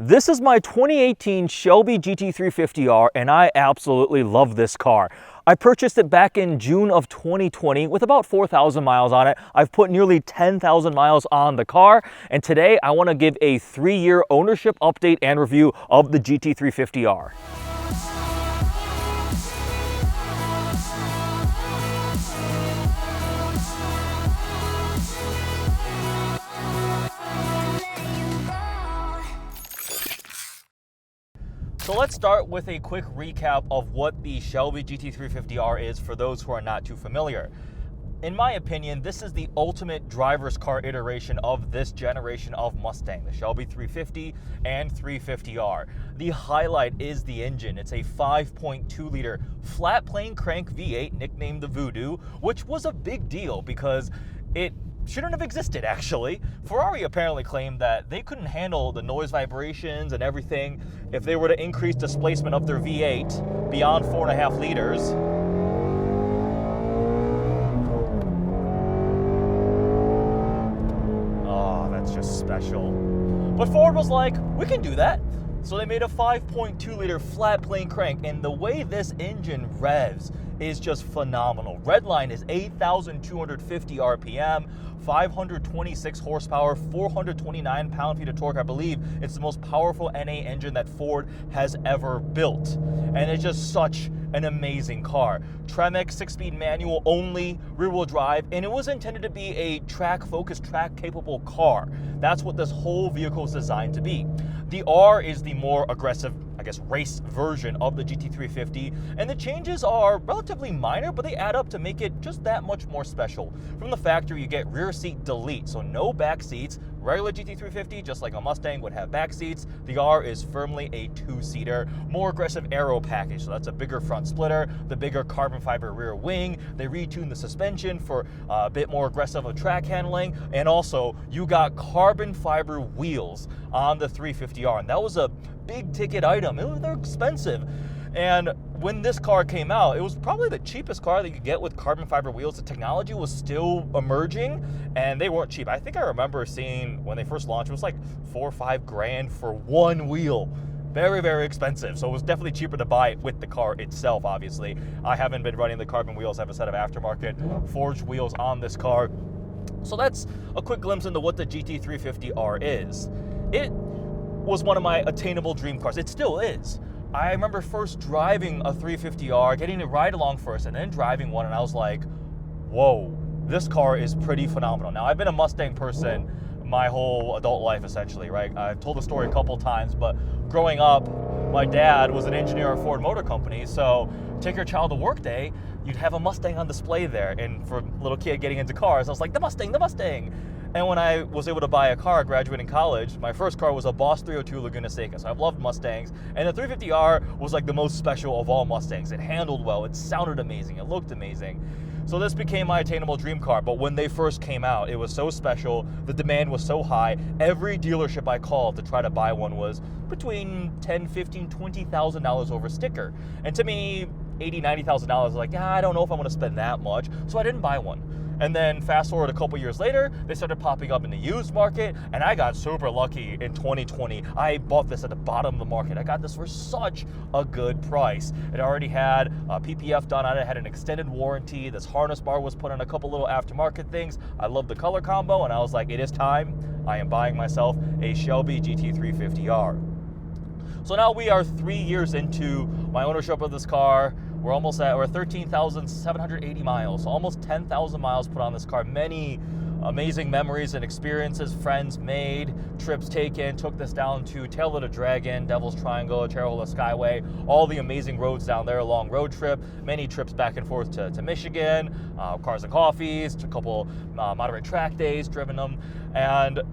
This is my 2018 Shelby GT350R, and I absolutely love this car. I purchased it back in June of 2020 with about 4,000 miles on it. I've put nearly 10,000 miles on the car, and today I want to give a 3-year ownership update and review of the GT350R. So let's start with a quick recap of what the Shelby GT350R is for those who are not too familiar. In my opinion, this is the ultimate driver's car iteration of this generation of Mustang, the Shelby 350 and 350R. The highlight is the engine. It's a 5.2-liter flat plane crank V8, nicknamed the Voodoo, which was a big deal because it shouldn't have existed, actually. Ferrari apparently claimed that they couldn't handle the noise vibrations and everything if they were to increase displacement of their V8 beyond 4.5 liters. Oh, that's just special. But Ford was like, we can do that. So they made a 5.2-liter flat plane crank, and the way this engine revs is just phenomenal. Redline is 8,250 RPM, 526 horsepower, 429 pound-feet of torque. I believe it's the most powerful NA engine that Ford has ever built. And it's just such an amazing car. Tremec 6-speed manual only, rear-wheel drive, and it was intended to be a track-focused, track-capable car. That's what this whole vehicle is designed to be. The R is the more aggressive, I guess, race version of the GT350, and the changes are relatively minor, but they add up to make it just that much more special. From the factory, you get rear seat delete, so no back seats. Regular GT350, just like a Mustang, would have back seats. The R is firmly a 2-seater, more aggressive aero package, so that's a bigger front splitter, the bigger carbon fiber rear wing. They retuned the suspension for a bit more aggressive of track handling, and also you got carbon fiber wheels on the 350R, and that was a big ticket item. They're expensive. And when this car came out, it was probably the cheapest car that you could get with carbon fiber wheels. The technology was still emerging, and they weren't cheap. I think I remember seeing when they first launched, it was like $4 or $5 grand for one wheel. Very, very expensive. So it was definitely cheaper to buy it with the car itself, obviously. I haven't been running the carbon wheels. I have a set of aftermarket forged wheels on this car. So that's a quick glimpse into what the GT350R is. It was one of my attainable dream cars. It still is. I remember first driving a 350R, getting to ride along first, and then driving one, and I was like, whoa, this car is pretty phenomenal. Now, I've been a Mustang person my whole adult life, essentially, right? I've told the story a couple times, but growing up, my dad was an engineer at Ford Motor Company, so take your child to work day, you'd have a Mustang on display there, and for a little kid getting into cars, I was like, the Mustang, the Mustang! And when I was able to buy a car graduating college, my first car was a Boss 302 Laguna Seca. So I've loved Mustangs. And the 350R was like the most special of all Mustangs. It handled well, it sounded amazing, it looked amazing. So this became my attainable dream car. But when they first came out, it was so special, the demand was so high. Every dealership I called to try to buy one was between $10,000, $15,000, $20,000 over sticker. And to me, $80,000, $90,000, like, I don't know if I want to spend that much. So I didn't buy one. And then fast forward a couple years later, they started popping up in the used market, and I got super lucky in 2020. I bought this at the bottom of the market. I got this for such a good price. It already had PPF done on it, had an extended warranty. This harness bar was put on a couple little aftermarket things. I love the color combo, and I was like, it is time. I am buying myself a Shelby GT350R. So now we are 3 years into my ownership of this car. We're 13,780 miles, so almost 10,000 miles put on this car. Many amazing memories and experiences, friends made, trips taken, took this down to Tail of the Dragon, Devil's Triangle, Terre Skyway, all the amazing roads down there, a long road trip, many trips back and forth to Michigan, cars and coffees, a couple moderate track days, driven them, and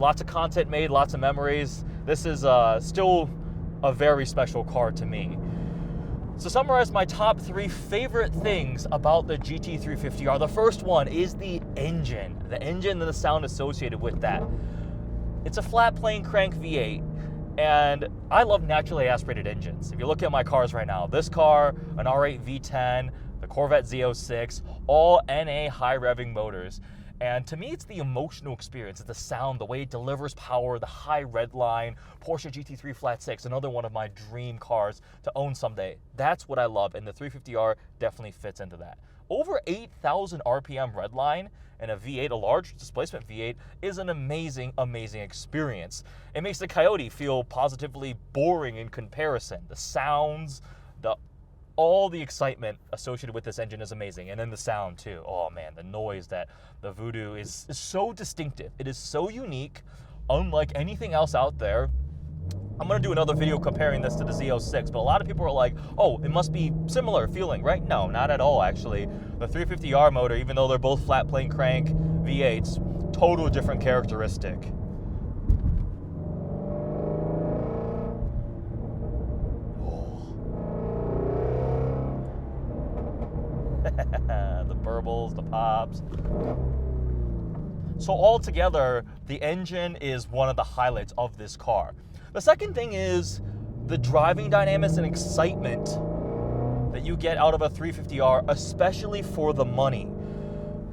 lots of content made, lots of memories. This is still a very special car to me. So summarize my top 3 favorite things about the GT350R. The first one is the engine and the sound associated with that. It's a flat plane crank V8, and I love naturally aspirated engines. If you look at my cars right now, this car, an R8 V10, the Corvette Z06, all NA high revving motors. And to me, it's the emotional experience. It's the sound, the way it delivers power, the high red line, Porsche GT3 Flat 6, another one of my dream cars to own someday. That's what I love, and the 350R definitely fits into that. Over 8,000 RPM red line and a V8, a large displacement V8, is an amazing, amazing experience. It makes the Coyote feel positively boring in comparison. The sounds, all the excitement associated with this engine is amazing. And then the sound too. Oh man, the noise that the Voodoo is so distinctive. It is so unique, unlike anything else out there. I'm gonna do another video comparing this to the Z06, but a lot of people are like, oh, it must be similar feeling, right? No, not at all actually. The 350R motor, even though they're both flat plane crank V8s, total different characteristic. The burbles, the pops. So altogether, the engine is one of the highlights of this car. The second thing is the driving dynamics and excitement that you get out of a 350R, especially for the money.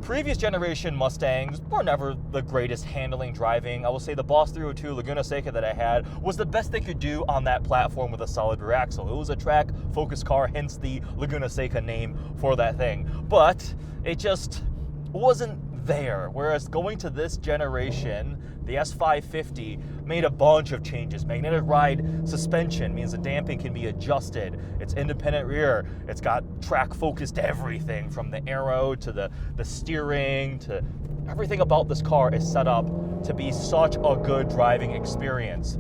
Previous generation Mustangs were never the greatest handling driving. I will say the Boss 302 Laguna Seca that I had was the best they could do on that platform with a solid rear axle. It was a track focused car, hence the Laguna Seca name for that thing. But it just wasn't there. Whereas going to this generation, the S550 made a bunch of changes. Magnetic ride suspension means the damping can be adjusted. It's independent rear. It's got track focused everything from the aero to the steering to everything about this car is set up to be such a good driving experience.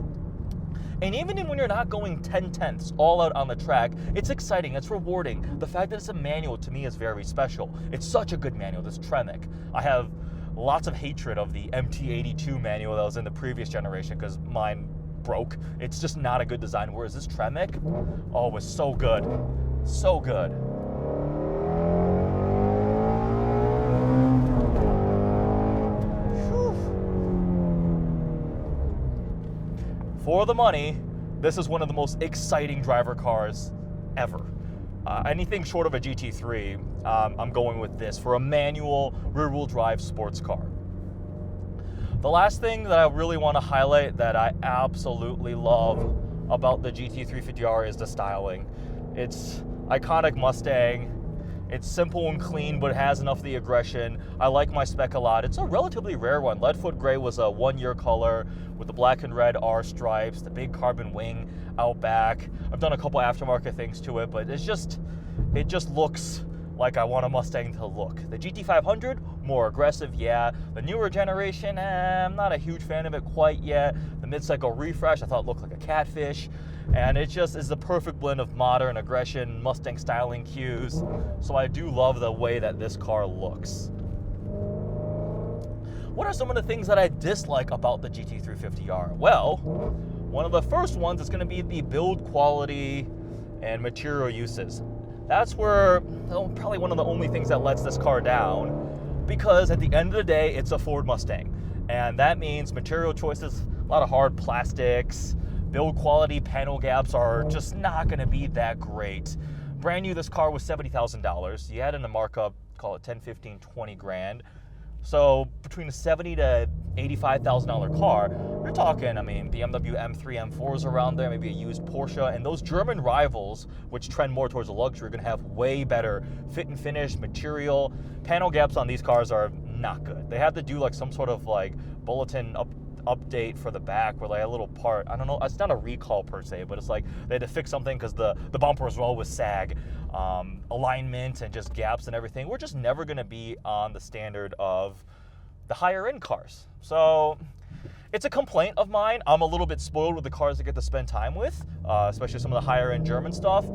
And even when you're not going 10/10ths all out on the track, it's exciting, it's rewarding. The fact that it's a manual to me is very special. It's such a good manual, this Tremec. I have lots of hatred of the MT82 manual that was in the previous generation because mine broke. It's just not a good design, whereas this Tremec, oh, it was so good. So good. For the money, this is one of the most exciting driver cars ever. Anything short of a GT3, I'm going with this for a manual rear-wheel drive sports car. The last thing that I really want to highlight that I absolutely love about the GT350R is the styling. It's iconic Mustang. It's simple and clean, but it has enough of the aggression. I like my spec a lot. It's a relatively rare one. Leadfoot Gray was a one-year color with the black and red R stripes, the big carbon wing out back. I've done a couple aftermarket things to it, but it just looks like I want a Mustang to look. The GT500, more aggressive, yeah. The newer generation, I'm not a huge fan of it quite yet. The mid-cycle refresh, I thought it looked like a catfish. And it just is the perfect blend of modern aggression, Mustang styling cues. So I do love the way that this car looks. What are some of the things that I dislike about the GT350R? Well, one of the first ones is going to be the build quality and material uses. That's where probably one of the only things that lets this car down, because at the end of the day, it's a Ford Mustang. And that means material choices, a lot of hard plastics, build quality, panel gaps are just not going to be that great. Brand new, this car was $70,000. You add in a markup, call it 10, 15, 20 grand. So between a $70,000 to $85,000 car, you're talking, I mean, BMW M3, M4s around there, maybe a used Porsche, and those German rivals, which trend more towards the luxury, are going to have way better fit and finish, material. Panel gaps on these cars are not good. They have to do like some sort of like bulletin update for the back where like a little part, I don't know, it's not a recall per se, but it's like they had to fix something because the bumper as well was sag. Alignment and just gaps and everything. We're just never going to be on the standard of the higher end cars. So it's a complaint of mine. I'm a little bit spoiled with the cars I get to spend time with, especially some of the higher end German stuff.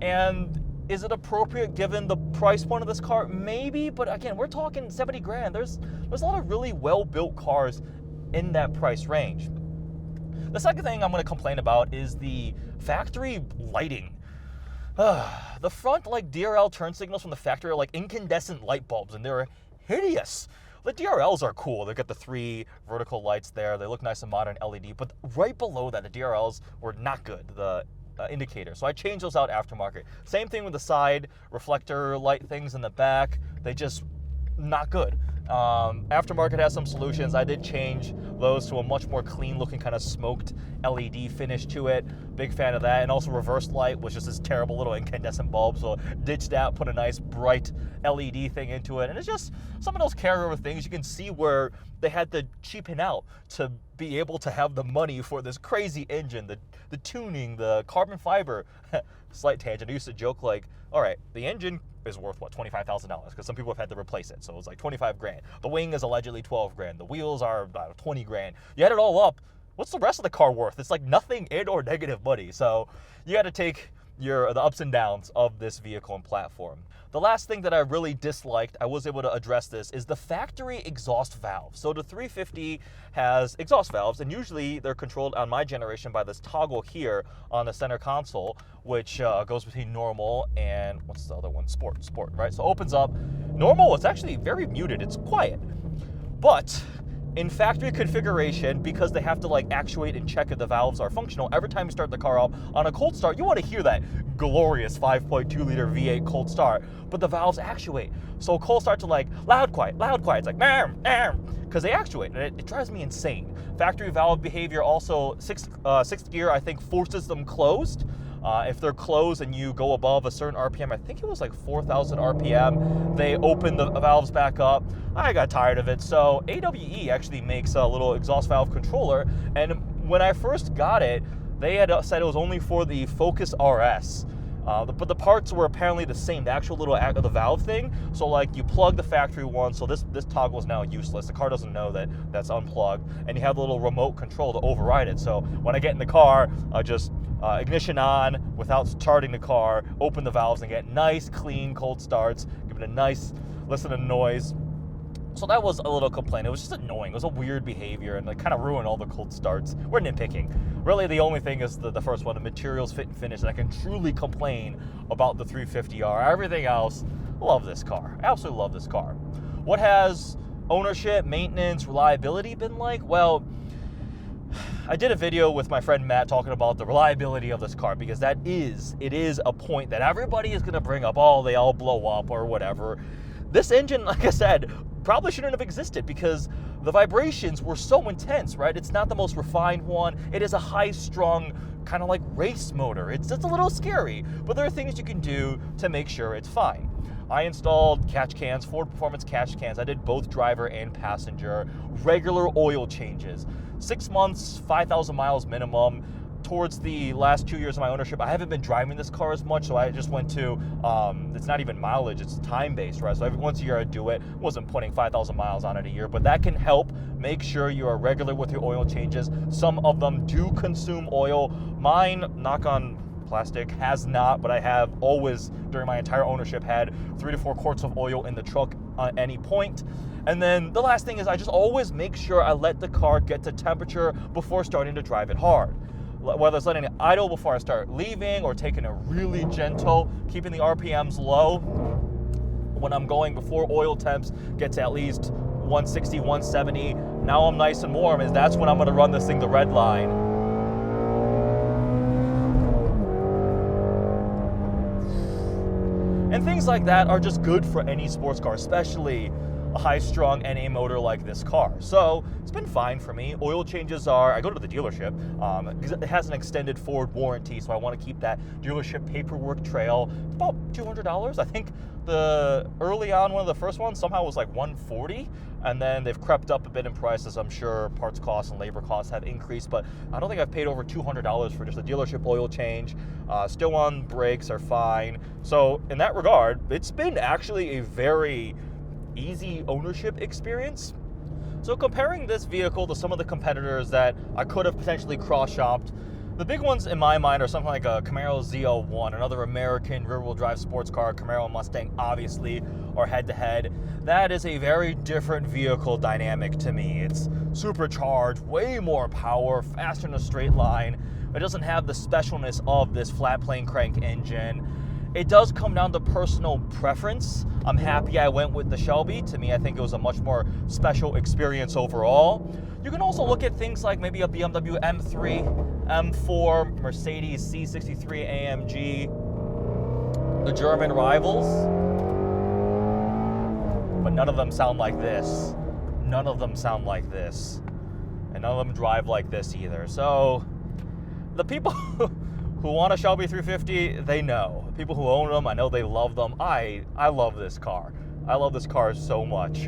And is it appropriate given the price point of this car? Maybe, but again, we're talking 70 grand. There's a lot of really well-built cars in that price range. The second thing I'm going to complain about is the factory lighting. The front like DRL turn signals from the factory are like incandescent light bulbs, and they're hideous. The DRLs are cool. They've got the 3 vertical lights there. They look nice and modern LED, but right below that, the DRLs were not good, the indicator. So I changed those out aftermarket. Same thing with the side reflector light things in the back. They just not good. Aftermarket has some solutions. I did change those to a much more clean looking kind of smoked LED finish to it. Big fan of that. And also reverse light, which is this terrible little incandescent bulb. So ditched that, put a nice bright LED thing into it. And it's just some of those carryover things. You can see where they had to cheapen out to be able to have the money for this crazy engine, the tuning, the carbon fiber. Slight tangent. I used to joke like, all right, the engine is worth what, $25,000, because some people have had to replace it, so it's like 25 grand. The wing is allegedly 12 grand. The wheels are 20 grand. You add it all up, what's the rest of the car worth? It's like nothing in or negative money. So you got to take the ups and downs of this vehicle and platform. The last thing that I really disliked, I was able to address this, is the factory exhaust valve. So the 350 has exhaust valves, and usually they're controlled on my generation by this toggle here on the center console, which goes between normal and, what's the other one? Sport, right? So opens up. Normal, it's actually very muted, it's quiet. But in factory configuration, because they have to like actuate and check if the valves are functional, every time you start the car up on a cold start, you want to hear that glorious 5.2 liter V8 cold start, but the valves actuate. So cold starts are like loud, quiet. It's like, because they actuate, and it drives me insane. Factory valve behavior also, sixth gear, I think, forces them closed. If they're closed and you go above a certain RPM, I think it was like 4,000 RPM, they open the valves back up. I got tired of it, so AWE actually makes a little exhaust valve controller, and when I first got it, they had said it was only for the Focus RS. But the parts were apparently the same, the actual little the valve thing. So like you plug the factory one, so this toggle is now useless. The car doesn't know that that's unplugged, and you have a little remote control to override it. So when I get in the car, I just ignition on without starting the car, open the valves and get nice, clean, cold starts, give it a nice listen to noise. So that was a little complaint. It was just annoying. It was a weird behavior, and it kind of ruined all the cold starts. We're nitpicking. Really, the only thing is the first one, the materials, fit and finish, and I can truly complain about the 350R. Everything else, love this car. Absolutely love this car. What has ownership, maintenance, reliability been like? Well, I did a video with my friend Matt talking about the reliability of this car, because it is a point that everybody is going to bring up. Oh, they all blow up or whatever. This engine, like I said, probably shouldn't have existed because the vibrations were so intense, right? It's not the most refined one. It is a high-strung, kind of like race motor. It's a little scary, but there are things you can do to make sure it's fine. I installed catch cans, Ford Performance catch cans. I did both driver and passenger, regular oil changes. 6 months, 5,000 miles minimum. Towards the last 2 years of my ownership, I haven't been driving this car as much, so I just went to, it's not even mileage, it's time-based, right? So once a year I do it. Wasn't putting 5,000 miles on it a year, but that can help make sure you are regular with your oil changes. Some of them do consume oil. Mine, knock on plastic, has not, but I have always, during my entire ownership, had 3 to 4 quarts of oil in the truck at any point. And then the last thing is I just always make sure I let the car get to temperature before starting to drive it hard. Whether it's letting it idle before I start leaving or taking it really gentle, keeping the RPMs low. When I'm going before oil temps get to at least 160, 170, now I'm nice and warm, is that's when I'm gonna run this thing the red line. And things like that are just good for any sports car, especially a high-strung NA motor like this car. So it's been fine for me. Oil changes are, I go to the dealership because it has an extended Ford warranty, so I want to keep that dealership paperwork trail. It's about $200. I think the early on, one of the first ones somehow was like $140, and then they've crept up a bit in prices. I'm sure parts costs and labor costs have increased, but I don't think I've paid over $200 for just a dealership oil change. Still on brakes are fine. So in that regard, it's been actually a very easy ownership experience. So comparing this vehicle to some of the competitors that I could have potentially cross-shopped, the big ones in my mind are something like a Camaro Z01, another American rear-wheel drive sports car. Camaro and Mustang obviously are head-to-head. That is a very different vehicle dynamic to me. It's supercharged, way more power, faster in a straight line. It doesn't have the specialness of this flat plane crank engine. It does come down to personal preference. I'm happy I went with the Shelby. To me, I think it was a much more special experience overall. You can also look at things like maybe a BMW M3, M4, Mercedes C63 AMG, the German rivals. but none of them sound like this. None of them sound like this. And none of them drive like this either. So the people who want a Shelby 350, they know. People who own them, I know they love them. I love this car. I love this car so much.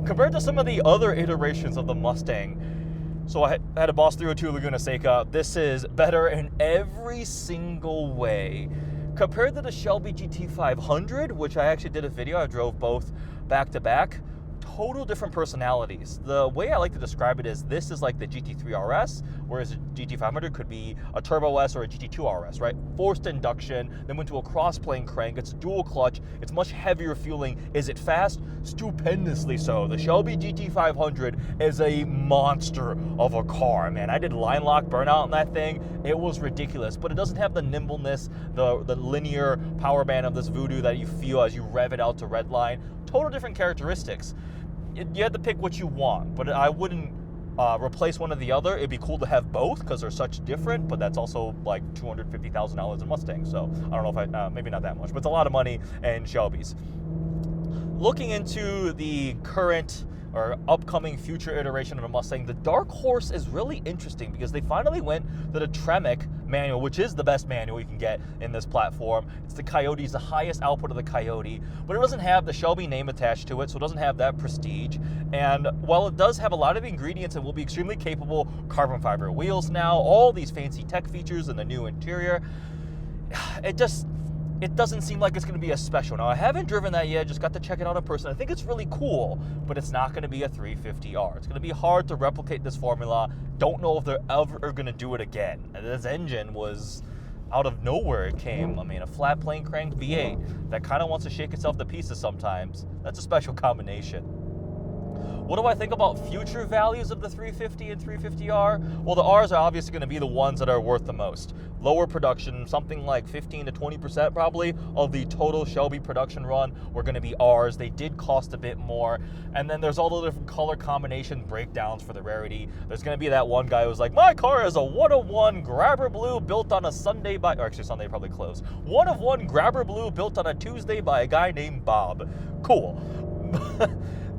Compared to some of the other iterations of the Mustang, so I had a Boss 302 Laguna Seca, this is better in every single way. Compared to the Shelby GT500, which I actually did a video, I drove both back to back, total different personalities. The way I like to describe it is this is like the GT3 RS, whereas the GT500 could be a Turbo S or a GT2 RS, right? Forced induction, then went to a cross-plane crank. It's dual clutch. It's much heavier fueling. Is it fast? Stupendously so. The Shelby GT500 is a monster of a car, man. I did line lock burnout on that thing. It was ridiculous, but it doesn't have the nimbleness, the linear power band of this Voodoo that you feel as you rev it out to redline. Total different characteristics. You had to pick what you want, but I wouldn't replace one or the other. It'd be cool to have both because they're such different, but that's also like $250,000 in Mustangs. So I don't know if maybe not that much, but it's a lot of money in Shelby's. Looking into the current or upcoming future iteration of the Mustang, the Dark Horse is really interesting because they finally went to the Tremec manual, which is the best manual you can get in this platform. It's the Coyote, it's the highest output of the Coyote, but it doesn't have the Shelby name attached to it, so it doesn't have that prestige. And while it does have a lot of ingredients and will be extremely capable, carbon fiber wheels now, all these fancy tech features in the new interior, it doesn't seem like it's going to be as special. Now, I haven't driven that yet, just got to check it out in person. I think it's really cool, but it's not going to be a 350R. It's going to be hard to replicate this formula. Don't know if they're ever going to do it again. And this engine was out of nowhere. It came, I mean, a flat plane crank V8 that kind of wants to shake itself to pieces sometimes. That's a special combination. What do I think about future values of the 350 and 350R? Well, the Rs are obviously going to be the ones that are worth the most. Lower production, something like 15 to 20% probably of the total Shelby production run were going to be Rs. They did cost a bit more. And then there's all the different color combination breakdowns for the rarity. There's going to be that one guy who's like, my car is a 101 Grabber Blue built on a Sunday by, or actually Sunday probably closed. 1 Grabber Blue built on a Tuesday by a guy named Bob. Cool.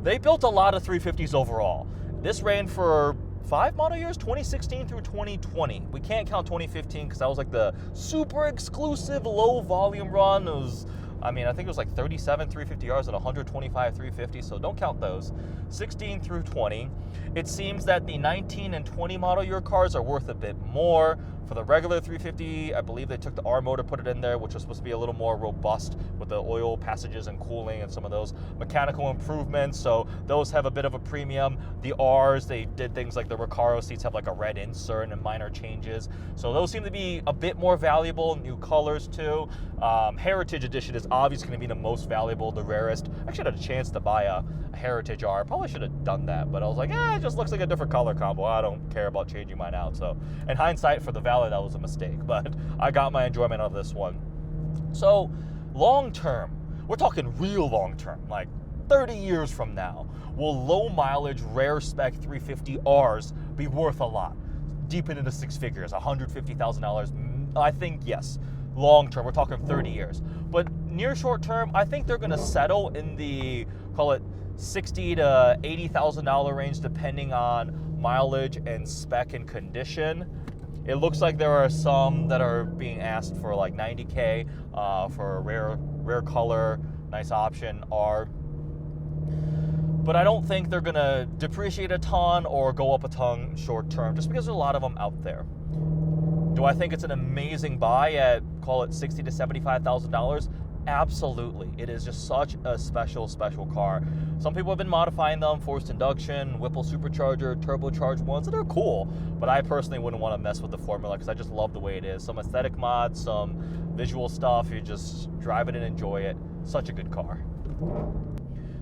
They built a lot of 350s overall. This ran for 5 model years, 2016 through 2020. We can't count 2015 because that was like the super exclusive low volume run. It was, I think it was like 37 350Rs and 125 350s, so don't count those. 16 through 20. It seems that the 19 and 20 model year cars are worth a bit more. For the regular 350, I believe they took the R motor, put it in there, which was supposed to be a little more robust with the oil passages and cooling and some of those mechanical improvements. So those have a bit of a premium. The Rs, they did things like the Recaro seats have like a red insert and minor changes. So those seem to be a bit more valuable. New colors too. Heritage Edition is obviously going to be the most valuable, the rarest. I actually had a chance to buy a Heritage R. Probably should have done that, but I was like, it just looks like a different color combo. I don't care about changing mine out. So in hindsight, for the value, that was a mistake, but I got my enjoyment out of this one. So long term, we're talking real long term, like 30 years from now, will low mileage rare spec 350Rs be worth a lot? Deep into the six figures, $150,000. I think yes. Long term, we're talking 30 years. But near short term, I think they're going to settle in the, call it $60,000 to $80,000 range, depending on mileage and spec and condition. It looks like there are some that are being asked for like $90K for a rare color, nice option R. But I don't think they're gonna depreciate a ton or go up a ton short term, just because there's a lot of them out there. Do I think it's an amazing buy at, call it $60,000 to $75,000? Absolutely. It is just such a special car. Some people have been modifying them, forced induction, Whipple supercharger, turbocharged ones that are cool, but I personally wouldn't want to mess with the formula because I just love the way it is. Some aesthetic mods, some visual stuff, you just drive it and enjoy it. Such a good car.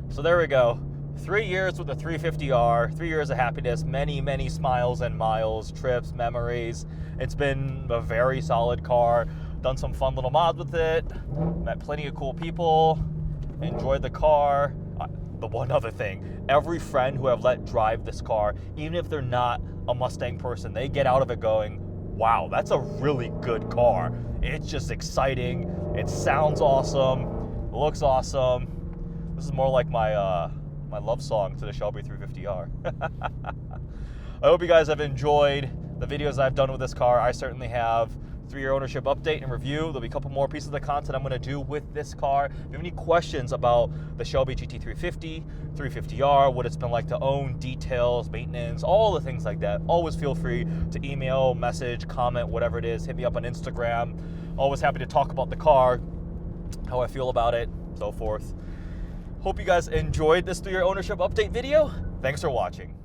So there we go. 3 years with the 350R, 3 years of happiness, many smiles and miles, trips, memories. It's been a very solid car. Done some fun little mods with it, met plenty of cool people, enjoyed the car. The one other thing, every friend who I've let drive this car, even if they're not a Mustang person, they get out of it going, wow, that's a really good car. It's just exciting, it sounds awesome, looks awesome. This is more like my my love song to the Shelby 350R. I hope you guys have enjoyed the videos I've done with this car. I certainly have. 3-year ownership update and review. There'll be a couple more pieces of content I'm going to do with this car. If you have any questions about the Shelby GT350, 350R, what it's been like to own, details, maintenance, all the things like that, always feel free to email, message, comment, whatever it is. Hit me up on Instagram. Always happy to talk about the car, how I feel about it, so forth. Hope you guys enjoyed this 3-year ownership update video. Thanks for watching.